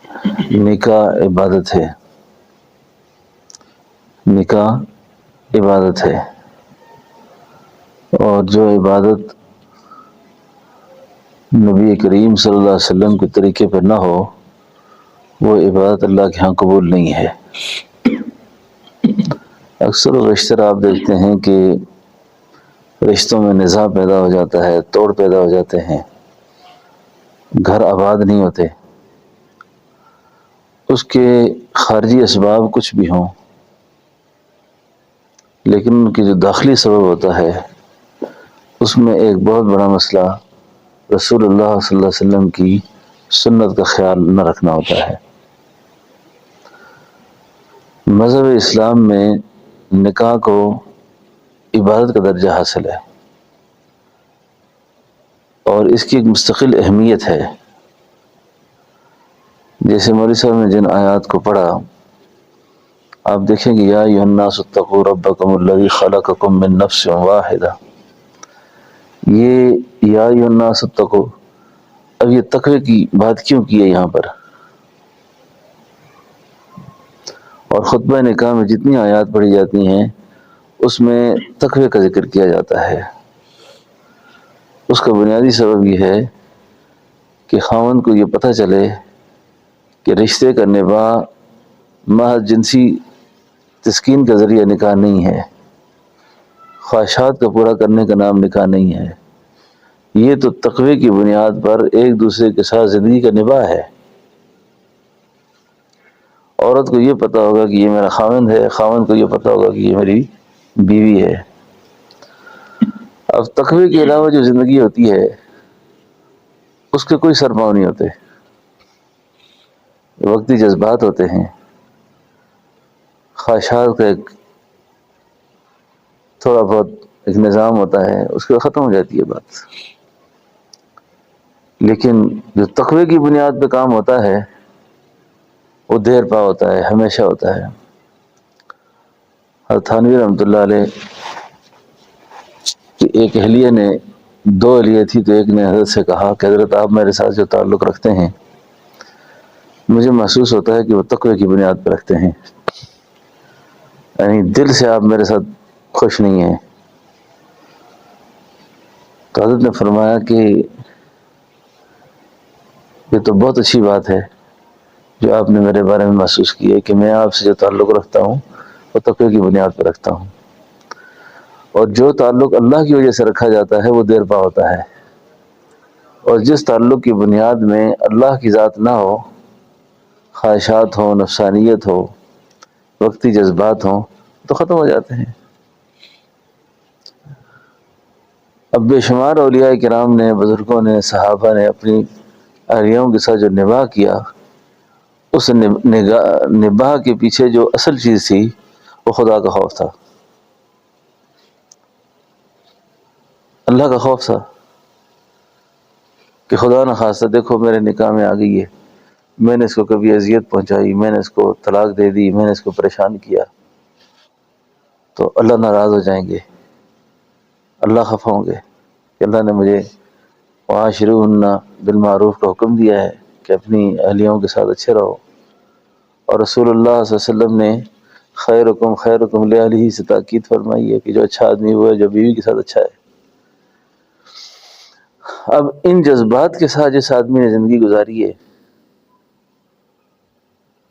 نکاح عبادت ہے، نکاح عبادت ہے، اور جو عبادت نبی کریم صلی اللہ علیہ وسلم کے طریقے پر نہ ہو وہ عبادت اللہ کے ہاں قبول نہیں ہے۔ اکثر و بیشتر آپ دیکھتے ہیں کہ رشتوں میں نزاع پیدا ہو جاتا ہے، توڑ پیدا ہو جاتے ہیں، گھر آباد نہیں ہوتے۔ اس کے خارجی اسباب کچھ بھی ہوں، لیکن ان کی جو داخلی سبب ہوتا ہے اس میں ایک بہت بڑا مسئلہ رسول اللہ صلی اللہ علیہ وسلم کی سنت کا خیال نہ رکھنا ہوتا ہے۔ مذہب اسلام میں نکاح کو عبادت کا درجہ حاصل ہے اور اس کی ایک مستقل اہمیت ہے۔ جیسے مولوی صاحب نے جن آیات کو پڑھا، آپ دیکھیں گے یا ایھا الناس اتقوا ربکم الذی خلقکم من نفس واحدہ، یہ یا ایھا الناس اتقوا، اب یہ تقوی کی بات کیوں کی ہے یہاں پر؟ اور خطبہ نکاح میں جتنی آیات پڑھی جاتی ہیں اس میں تقوی کا ذکر کیا جاتا ہے۔ اس کا بنیادی سبب یہ ہے کہ خاوند کو یہ پتہ چلے کہ رشتے کا نباہ محض جنسی تسکین کا ذریعہ نکاح نہیں ہے، خواہشات کا پورا کرنے کا نام نکاح نہیں ہے، یہ تو تقوی کی بنیاد پر ایک دوسرے کے ساتھ زندگی کا نباہ ہے۔ عورت کو یہ پتہ ہوگا کہ یہ میرا خاوند ہے، خاوند کو یہ پتہ ہوگا کہ یہ میری بیوی ہے۔ اب تقوی کے علاوہ جو زندگی ہوتی ہے اس کے کوئی سرپاؤ نہیں ہوتے، وقتی جذبات ہوتے ہیں، خواہشات کا ایک تھوڑا بہت ایک نظام ہوتا ہے، اس کے ختم ہو جاتی ہے بات۔ لیکن جو تقوی کی بنیاد پہ کام ہوتا ہے وہ دیر پا ہوتا ہے، ہمیشہ ہوتا ہے۔ حضرت تھانوی رحمۃ اللہ علیہ کہ ایک اہلیہ نے، دو اہلیہ تھی تو ایک نے حضرت سے کہا کہ حضرت آپ میرے ساتھ جو تعلق رکھتے ہیں مجھے محسوس ہوتا ہے کہ وہ تقوی کی بنیاد پہ رکھتے ہیں، یعنی دل سے آپ میرے ساتھ خوش نہیں ہیں۔ تو حضرت نے فرمایا کہ یہ تو بہت اچھی بات ہے جو آپ نے میرے بارے میں محسوس کی ہے کہ میں آپ سے جو تعلق رکھتا ہوں وہ تقوی کی بنیاد پہ رکھتا ہوں، اور جو تعلق اللہ کی وجہ سے رکھا جاتا ہے وہ دیر پا ہوتا ہے، اور جس تعلق کی بنیاد میں اللہ کی ذات نہ ہو، خواہشات ہوں، نفسانیت ہو، وقتی جذبات ہوں، تو ختم ہو جاتے ہیں۔ اب بے شمار اولیاء کرام نے، بزرگوں نے، صحابہ نے اپنی اہلیوں کے ساتھ جو نباہ کیا، اس نباہ کے پیچھے جو اصل چیز تھی وہ خدا کا خوف تھا، اللہ کا خوف تھا کہ خدا نہ خواستہ دیکھو میرے نکاح میں آ گئی ہے، میں نے اس کو کبھی اذیت پہنچائی، میں نے اس کو طلاق دے دی، میں نے اس کو پریشان کیا تو اللہ ناراض ہو جائیں گے، اللہ خفا ہوں گے کہ اللہ نے مجھے وعاشروہن بالمعروف کا حکم دیا ہے کہ اپنی اہلیوں کے ساتھ اچھے رہو، اور رسول اللہ صلی اللہ علیہ وسلم نے خیرکم خیرکم لأہلہ سے تاکید فرمائی ہے کہ جو اچھا آدمی وہ ہے جو بیوی کے ساتھ اچھا ہے۔ اب ان جذبات کے ساتھ جس آدمی نے زندگی گزاری ہے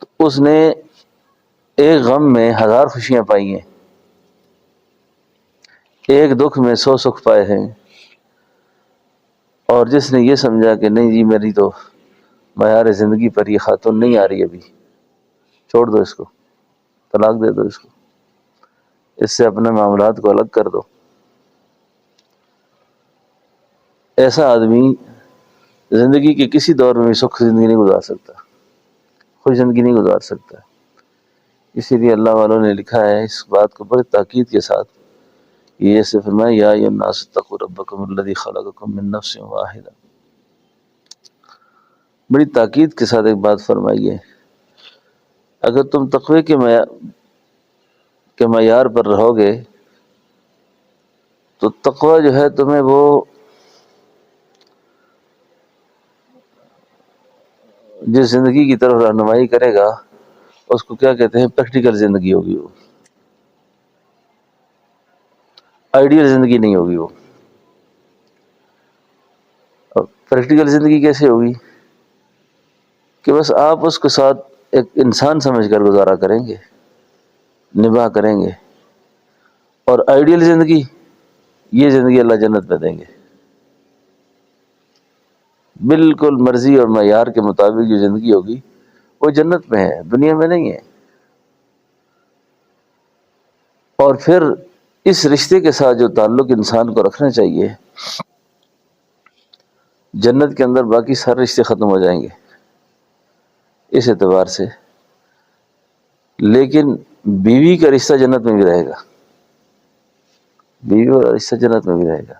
تو اس نے ایک غم میں ہزار خوشیاں پائی ہیں، ایک دکھ میں 100 سکھ پائے ہیں، اور جس نے یہ سمجھا کہ نہیں جی میری تو معیار زندگی پر یہ خاتون نہیں آ رہی، ابھی چھوڑ دو اس کو، طلاق دے دو اس کو، اس سے اپنے معاملات کو الگ کر دو، ایسا آدمی زندگی کے کسی دور میں بھی سکھ زندگی نہیں گزار سکتا، خوش زندگی نہیں گزار سکتا۔ اسی لیے اللہ والوں نے لکھا ہے اس بات کو بڑی تاکید کے ساتھ، یہ ایسے فرمایا یا ایھا الناس اتقوا ربکم الذی خلقکم من نفس واحدہ، بڑی تاکید کے ساتھ ایک بات فرمائی ہے۔ اگر تم تقوی کے معیار پر رہو گے تو تقوی جو ہے تمہیں وہ جس زندگی کی طرف رہنمائی کرے گا اس کو کیا کہتے ہیں؟ پریکٹیکل زندگی ہوگی، وہ آئیڈیل زندگی نہیں ہوگی وہ۔ اور پریکٹیکل زندگی کیسے ہوگی؟ کہ بس آپ اس کے ساتھ ایک انسان سمجھ کر گزارا کریں گے، نباہ کریں گے۔ اور آئیڈیل زندگی، یہ زندگی اللہ جنت میں دیں گے، بالکل مرضی اور معیار کے مطابق جو زندگی ہوگی وہ جنت میں ہے، دنیا میں نہیں ہے۔ اور پھر اس رشتے کے ساتھ جو تعلق انسان کو رکھنا چاہیے، جنت کے اندر باقی سارے رشتے ختم ہو جائیں گے اس اعتبار سے، لیکن بیوی کا رشتہ جنت میں بھی رہے گا، بیوی کا رشتہ جنت میں بھی رہے گا،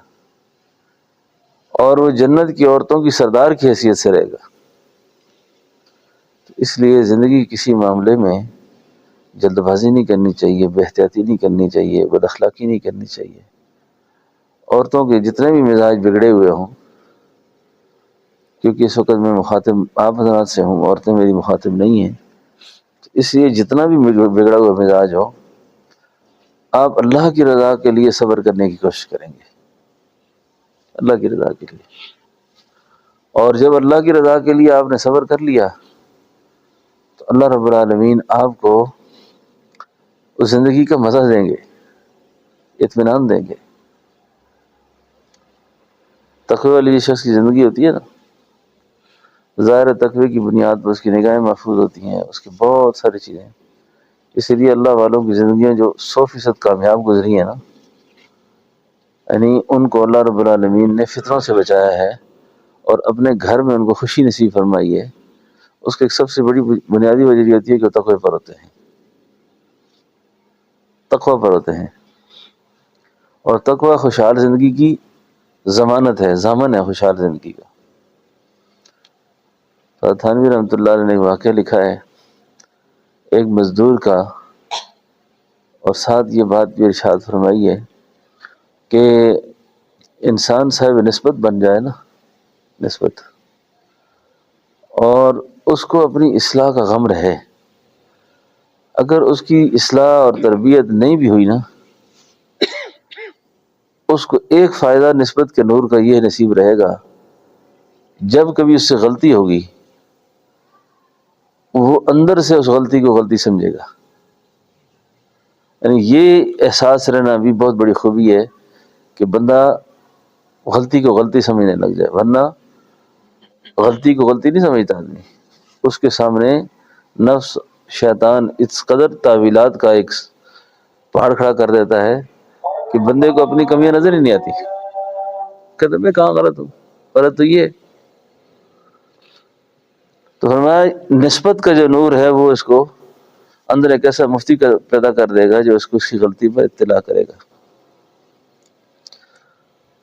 اور وہ جنت کی عورتوں کی سردار کی حیثیت سے رہے گا۔ اس لیے زندگی کسی معاملے میں جلد بازی نہیں کرنی چاہیے، بے احتیاطی نہیں کرنی چاہیے، بد اخلاقی نہیں کرنی چاہیے۔ عورتوں کے جتنے بھی مزاج بگڑے ہوئے ہوں، کیونکہ اس وقت میں مخاطب آپ حضرات سے ہوں، عورتیں میری مخاطب نہیں ہیں، اس لیے جتنا بھی بگڑا ہوا مزاج ہو، آپ اللہ کی رضا کے لیے صبر کرنے کی کوشش کریں گے، اللہ کی رضا کے لیے۔ اور جب اللہ کی رضا کے لیے آپ نے صبر کر لیا تو اللہ رب العالمین آپ کو اس زندگی کا مزہ دیں گے، اطمینان دیں گے۔ تقوی والی شخص کی زندگی ہوتی ہے نا، ظاہر تقوی کی بنیاد پر اس کی نگاہیں محفوظ ہوتی ہیں، اس کی بہت ساری چیزیں۔ اسی لیے اللہ والوں کی زندگیاں جو 100% کامیاب گزری ہیں نا، یعنی ان کو اللہ رب العالمین نے فتنوں سے بچایا ہے اور اپنے گھر میں ان کو خوشی نصیب فرمائی ہے، اس کی ایک سب سے بڑی بنیادی وجہ یہ ہوتی ہے کہ وہ تقوی پر ہوتے ہیں، تقوی پر ہوتے ہیں۔ اور تقوی خوشحال زندگی کی ضمانت ہے، ضامن ہے خوشحال زندگی کا۔ تھانوی رحمۃ اللہ علیہ نے ایک واقعہ لکھا ہے ایک مزدور کا، اور ساتھ یہ بات بھی ارشاد فرمائی ہے کہ انسان صاحب نسبت بن جائے نا، نسبت، اور اس کو اپنی اصلاح کا غم رہے، اگر اس کی اصلاح اور تربیت نہیں بھی ہوئی نا، اس کو ایک فائدہ نسبت کے نور کا یہ نصیب رہے گا، جب کبھی اس سے غلطی ہوگی وہ اندر سے اس غلطی کو غلطی سمجھے گا۔ یعنی یہ احساس رہنا بھی بہت بڑی خوبی ہے کہ بندہ غلطی کو غلطی سمجھنے لگ جائے، ورنہ غلطی کو غلطی نہیں سمجھتا آدمی، اس کے سامنے نفس، شیطان اس قدر تعویلات کا ایک پہاڑ کھڑا کر دیتا ہے کہ بندے کو اپنی کمیاں نظر ہی نہیں آتی، کہتے میں کہاں غلط ہوں، غلط تو یہ ہے۔ تو فرمایا نسبت کا جو نور ہے وہ اس کو اندر ایک ایسا مفتی پیدا کر دے گا جو اس کو اس کی غلطی پر اطلاع کرے گا۔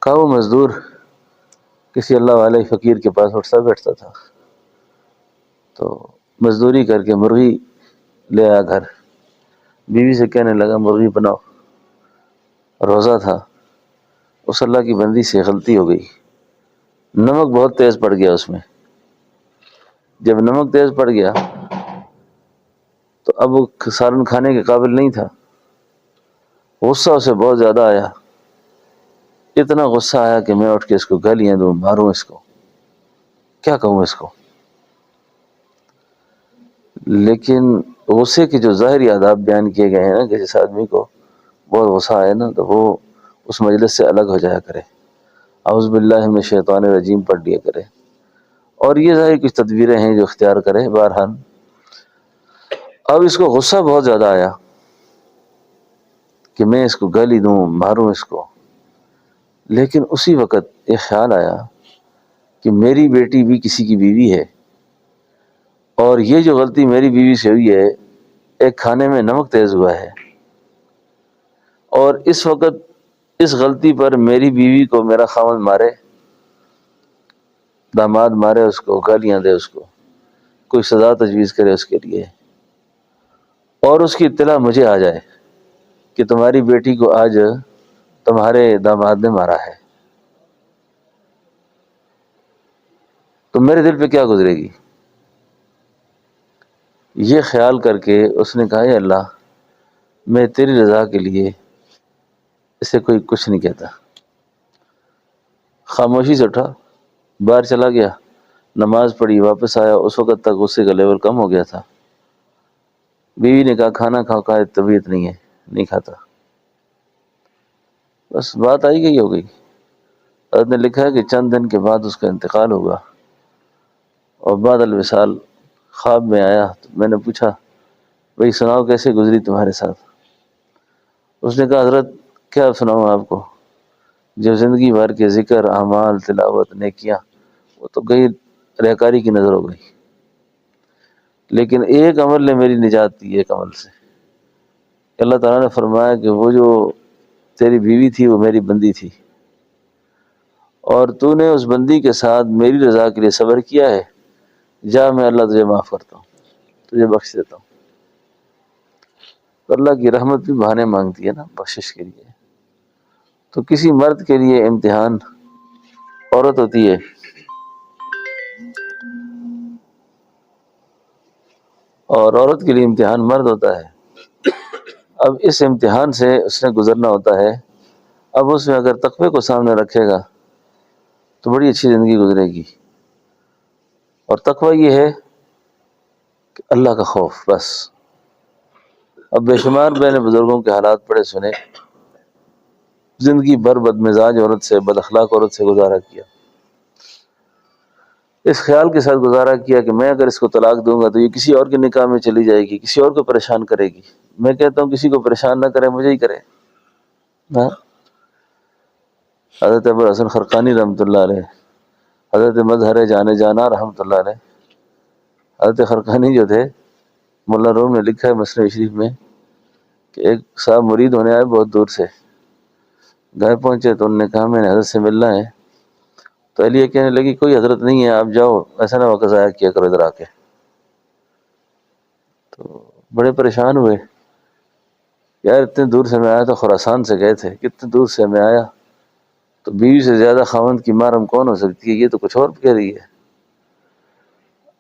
کہا وہ مزدور کسی اللہ والے فقیر کے پاس اٹھتا بیٹھتا تھا، تو مزدوری کر کے مرغی لے آیا گھر، بیوی سے کہنے لگا مرغی بناؤ، روزہ تھا، اس اللہ کی بندی سے غلطی ہو گئی، نمک بہت تیز پڑ گیا اس میں، جب نمک تیز پڑ گیا تو اب وہ سالن کھانے کے قابل نہیں تھا، غصہ اسے بہت زیادہ آیا، اتنا غصہ آیا کہ میں اٹھ کے اس کو گالیاں دوں، ماروں، اس کو کیا کہوں اس کو۔ لیکن غصے کے جو ظاہری آداب بیان کیے گئے ہیں نا کہ جس آدمی کو بہت غصہ آئے نا تو وہ اس مجلس سے الگ ہو جایا کرے، اعوذ باللہ من الشیطان الرجیم پڑھ لیا کرے، اور یہ ظاہر کچھ تدبیریں ہیں جو اختیار کرے۔ بہرحال اب اس کو غصہ بہت زیادہ آیا کہ میں اس کو گالی دوں، ماروں اس کو، لیکن اسی وقت ایک خیال آیا کہ میری بیٹی بھی کسی کی بیوی ہے، اور یہ جو غلطی میری بیوی سے ہوئی ہے، ایک کھانے میں نمک تیز ہوا ہے، اور اس وقت اس غلطی پر میری بیوی کو میرا خاوند مارے، داماد مارے، اس کو گالیاں دے، اس کو کوئی سزا تجویز کرے اس کے لیے، اور اس کی اطلاع مجھے آ جائے کہ تمہاری بیٹی کو آج تمہارے داماد نے مارا ہے، تو میرے دل پہ کیا گزرے گی؟ یہ خیال کر کے اس نے کہا، اے اللہ میں تیری رضا کے لیے اسے کوئی کچھ نہیں کہتا. خاموشی سے اٹھا، باہر چلا گیا، نماز پڑھی، واپس آیا. اس وقت تک غصے کا لیول کم ہو گیا تھا. بیوی نے کہا کھانا کھاؤ، کہا طبیعت نہیں ہے، نہیں کھاتا. بس بات آئی گئی ہو گئی. حضرت نے لکھا ہے کہ چند دن کے بعد اس کا انتقال ہوا، اور بعد الوصال خواب میں آیا. تو میں نے پوچھا بھئی سناؤ کیسے گزری تمہارے ساتھ؟ اس نے کہا حضرت کیا سناؤں آپ کو، جو زندگی بھر کے ذکر، اعمال، تلاوت، نیکیاں، وہ تو گئی ریاکاری کی نظر ہو گئی. لیکن ایک عمل نے میری نجات دی، ایک عمل سے. اللہ تعالیٰ نے فرمایا کہ وہ جو تیری بیوی تھی وہ میری بندی تھی، اور تو نے اس بندی کے ساتھ میری رضا کے لیے صبر کیا ہے، جا میں اللہ تجھے معاف کرتا ہوں، تجھے بخش دیتا ہوں. تو اللہ کی رحمت بھی بہانے مانگتی ہے نا بخشش کے لیے. تو کسی مرد کے لیے امتحان عورت ہوتی ہے، اور عورت کے لیے امتحان مرد ہوتا ہے. اب اس امتحان سے اس نے گزرنا ہوتا ہے. اب اس میں اگر تقوی کو سامنے رکھے گا تو بڑی اچھی زندگی گزرے گی. اور تقوی یہ ہے کہ اللہ کا خوف بس. اب بے شمار میں نے بزرگوں کے حالات پڑھے سنے، زندگی بھر بد مزاج عورت سے، بد اخلاق عورت سے گزارا کیا، اس خیال کے ساتھ گزارا کیا کہ میں اگر اس کو طلاق دوں گا تو یہ کسی اور کے نکاح میں چلی جائے گی، کسی اور کو پریشان کرے گی. میں کہتا ہوں کسی کو پریشان نہ کرے، مجھے ہی کرے. ہاں، حضرت ابو الحسن خرقانی رحمۃ اللہ علیہ، حضرت مظہر جانے جانا رحمۃ اللہ علیہ. حضرت خرقانی جو تھے، مولانا روم نے لکھا ہے مثنوی شریف میں کہ ایک صاحب مرید ہونے آئے بہت دور سے، گھر پہنچے تو انہوں نے کہا میں نے حضرت سے ملنا ہے. تو اہلیہ کہنے لگی کوئی حضرت نہیں ہے، آپ جاؤ، ایسا نہ وقت ضائع کیا کرو ادھر آ کے. تو بڑے پریشان ہوئے، یار اتنے دور سے میں آیا تھا، خراسان سے گئے تھے، کتنے دور سے میں آیا، تو بیوی سے زیادہ خاوند کی محرم کون ہو سکتی ہے، یہ تو کچھ اور کہہ رہی ہے.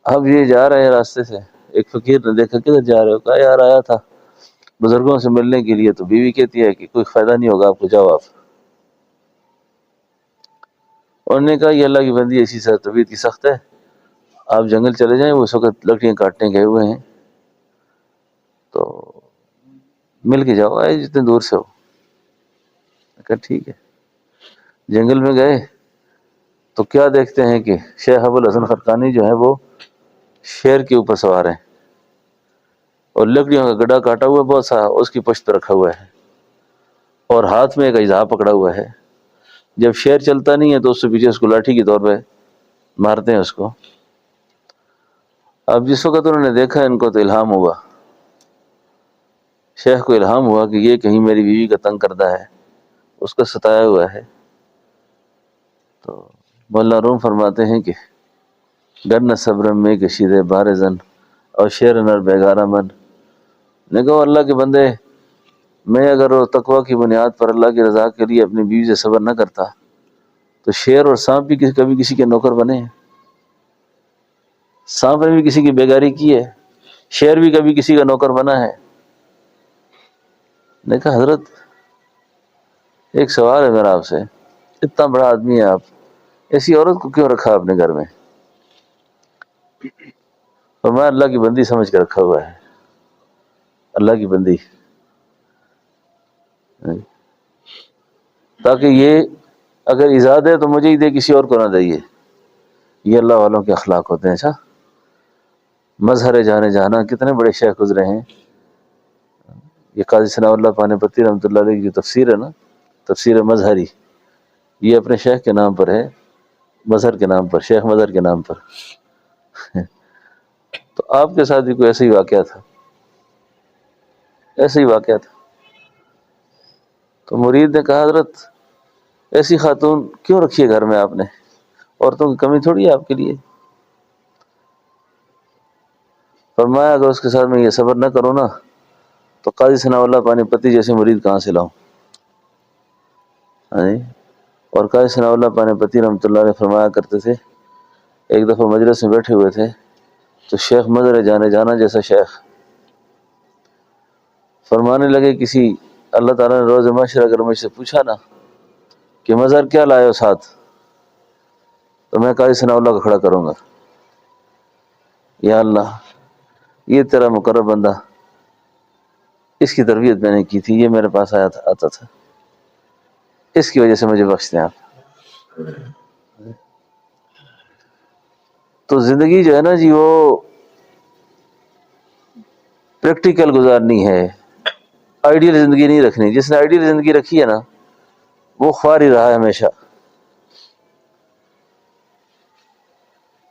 اب یہ جا رہے ہیں راستے سے، ایک فقیر نے دیکھا کدھر جا رہے ہو، کہا یار آیا تھا بزرگوں سے ملنے کے لیے. تو بیوی کہتی ہے کہ کوئی فائدہ نہیں ہوگا آپ کو، جاؤ آپ. اور نے کہا یہ اللہ کی بندی ایسی طبیعت کی سخت ہے، آپ جنگل چلے جائیں، وہ اس وقت لکڑیاں کاٹنے گئے ہوئے ہیں، تو مل کے جاؤ، آئے جتنے دور سے ہو. کہا ٹھیک ہے. جنگل میں گئے تو کیا دیکھتے ہیں کہ شیخ ابو الحسن خرقانی جو ہے وہ شیر کے اوپر سوار ہیں، اور لکڑیوں کا گڈھا کاٹا ہوا بہت سا اس کی پشت پہ رکھا ہوا ہے، اور ہاتھ میں ایک اژدہا پکڑا ہوا ہے. جب شیر چلتا نہیں ہے تو اس سے پیچھے اس کو لاٹھی کے طور پہ مارتے ہیں اس کو. اب جس وقت انہوں نے دیکھا ان کو تو الہام ہوا، شیخ کو الہام ہوا کہ یہ کہیں میری بیوی کا تنگ کردہ ہے، اس کا ستایا ہوا ہے. تو مولانا روم فرماتے ہیں کہ گر نہ صبرم میں کشیدے بار زن اور شیر نر بیگارہ من. نے کہا اللہ کے بندے، میں اگر تقوی کی بنیاد پر اللہ کی رضا کے لیے اپنی بیوی سے صبر نہ کرتا تو شیر اور سانپ بھی کبھی کسی کے نوکر بنے ہیں. سانپ نے بھی کسی کی بیگاری کی ہے، شیر بھی کبھی کسی کا نوکر بنا ہے. نے کہا حضرت ایک سوال ہے میرا آپ سے، اتنا بڑا آدمی ہے آپ، ایسی عورت کو کیوں رکھا اپنے گھر میں؟ فرمایا اللہ کی بندی سمجھ کے رکھا ہوا ہے، اللہ کی بندی، تاکہ یہ اگر ایجاد ہے تو مجھے ہی دے، کسی اور کو نہ دے. یہ اللہ والوں کے اخلاق ہوتے ہیں. اچھا، مظہر جانے جانا کتنے بڑے شیخ گزرے ہیں. یہ قاضی ثناء اللہ پانی پتی رحمۃ اللہ علیہ کی جو تفسیر ہے نا، تفسیر مظہری، یہ اپنے شیخ کے نام پر ہے، مظہر کے نام پر، شیخ مظہر کے نام پر. تو آپ کے ساتھ بھی کوئی ایسا ہی واقعہ تھا، ایسا ہی واقعہ تھا. تو مرید نے کہا حضرت ایسی خاتون کیوں رکھی ہے گھر میں آپ نے، عورتوں کی کمی تھوڑی ہے آپ کے لیے. فرمایا اگر اس کے ساتھ میں یہ صبر نہ کروں نا تو قاضی ثناء اللہ پانی پتی جیسے مرید کہاں سے لاؤں. اور قاضی ثناء اللہ پانی پتی رحمۃ اللہ علیہ فرمایا کرتے تھے، ایک دفعہ مجلس میں بیٹھے ہوئے تھے تو شیخ مظہر جانے جانا جیسا شیخ فرمانے لگے کسی اللہ تعالیٰ نے روز محشر اگر مجھ سے پوچھا نا کہ مظہر کیا لائے ہو ساتھ، تو میں قاضی ثناء اللہ کو کھڑا کروں گا، یا اللہ یہ تیرا مقرب بندہ، اس کی تربیت میں نے کی تھی، یہ میرے پاس آتا تھا، اس کی وجہ سے مجھے بخش دیں آپ۔ تو زندگی جو ہے نا جی وہ پریکٹیکل گزارنی ہے، آئیڈیل زندگی نہیں رکھنی۔ جس نے آئیڈیل زندگی رکھی ہے نا وہ خوار ہی رہا ہے ہمیشہ۔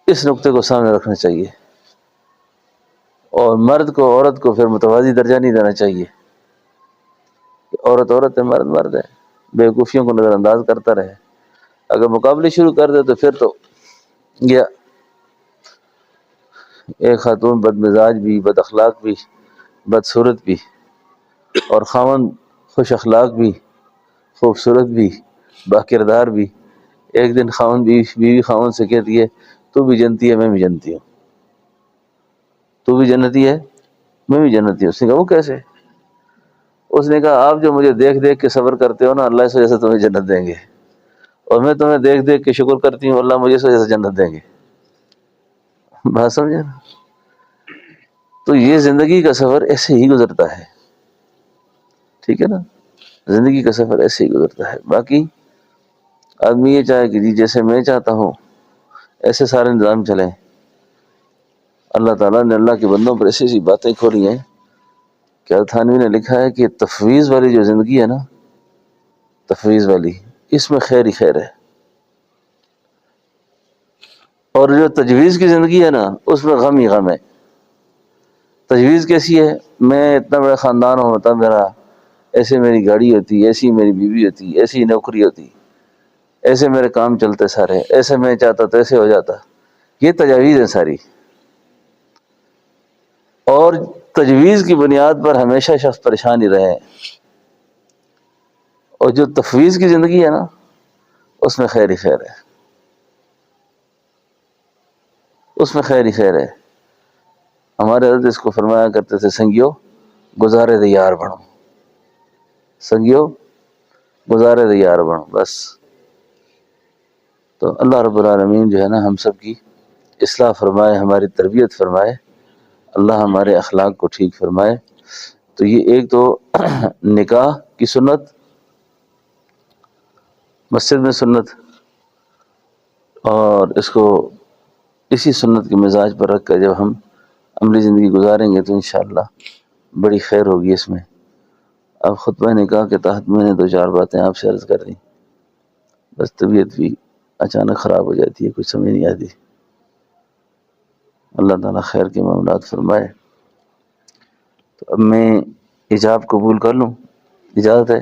اس نقطے کو سامنے رکھنا چاہیے، اور مرد کو عورت کو پھر متوازی درجہ نہیں دینا چاہیے، عورت عورت ہے مرد مرد ہے، بیوقوفیوں کو نظر انداز کرتا رہے۔ اگر مقابلے شروع کر دے تو پھر تو گیا۔ ایک خاتون بد مزاج بھی، بد اخلاق بھی، بدصورت بھی، اور خاوند خوش اخلاق بھی، خوبصورت بھی، باکردار بھی۔ ایک دن خاوند بیوی خاوند سے کہتی ہے تو بھی جنتی ہے میں بھی جنتی ہوں، تو بھی جنتی ہے میں بھی جنتی ہوں۔ اس نے کہا وہ کیسے؟ اس نے کہا آپ جو مجھے دیکھ دیکھ کے صبر کرتے ہو نا، اللہ اس وجہ سے تمہیں جنت دیں گے، اور میں تمہیں دیکھ دیکھ کے شکر کرتی ہوں، اللہ مجھے اس وجہ سے جنت دیں گے۔ بات سمجھے نا؟ تو یہ زندگی کا سفر ایسے ہی گزرتا ہے، ٹھیک ہے نا؟ زندگی کا سفر ایسے ہی گزرتا ہے۔ باقی آدمی یہ چاہے کہ جی جیسے میں چاہتا ہوں ایسے سارے نظام چلیں۔ اللہ تعالیٰ نے اللہ کے بندوں پر ایسی ایسی باتیں کھولی ہیں کہ تھانوی نے لکھا ہے کہ تفویض والی جو زندگی ہے نا، تفویض والی، اس میں خیر ہی خیر ہے، اور جو تجویز کی زندگی ہے نا اس میں غم ہی غم ہے۔ تجویز کیسی ہے؟ میں اتنا بڑا خاندان ہوتا میرا، ایسے میری گاڑی ہوتی، ایسی میری بیوی ہوتی، ایسی نوکری ہوتی، ایسے میرے کام چلتے سارے، ایسے میں چاہتا تو ایسے ہو جاتا۔ یہ تجاویز ہے ساری، اور تجویز کی بنیاد پر ہمیشہ شخص پریشان ہی رہے۔ اور جو تفویض کی زندگی ہے نا اس میں خیر ہی خیر ہے، اس میں خیر ہی خیر ہے۔ ہمارے حضرت اس کو فرمایا کرتے تھے، سنگیو گزارے دیار بنو، سنگیو گزارے دیار بنو، بس۔ تو اللہ رب العالمین جو ہے نا ہم سب کی اصلاح فرمائے، ہماری تربیت فرمائے، اللہ ہمارے اخلاق کو ٹھیک فرمائے۔ تو یہ ایک تو نکاح کی سنت، مسجد میں سنت، اور اس کو اسی سنت کے مزاج پر رکھ کر جب ہم عملی زندگی گزاریں گے تو انشاءاللہ بڑی خیر ہوگی اس میں۔ اب خطبہ نکاح کے تحت میں نے دو چار باتیں آپ سے عرض کر دیں، بس طبیعت بھی اچانک خراب ہو جاتی ہے، کچھ سمجھ نہیں آتی۔ اللہ تعالیٰ خیر کے معاملات فرمائے۔ تو اب میں ایجاب قبول کر لوں، اجازت ہے؟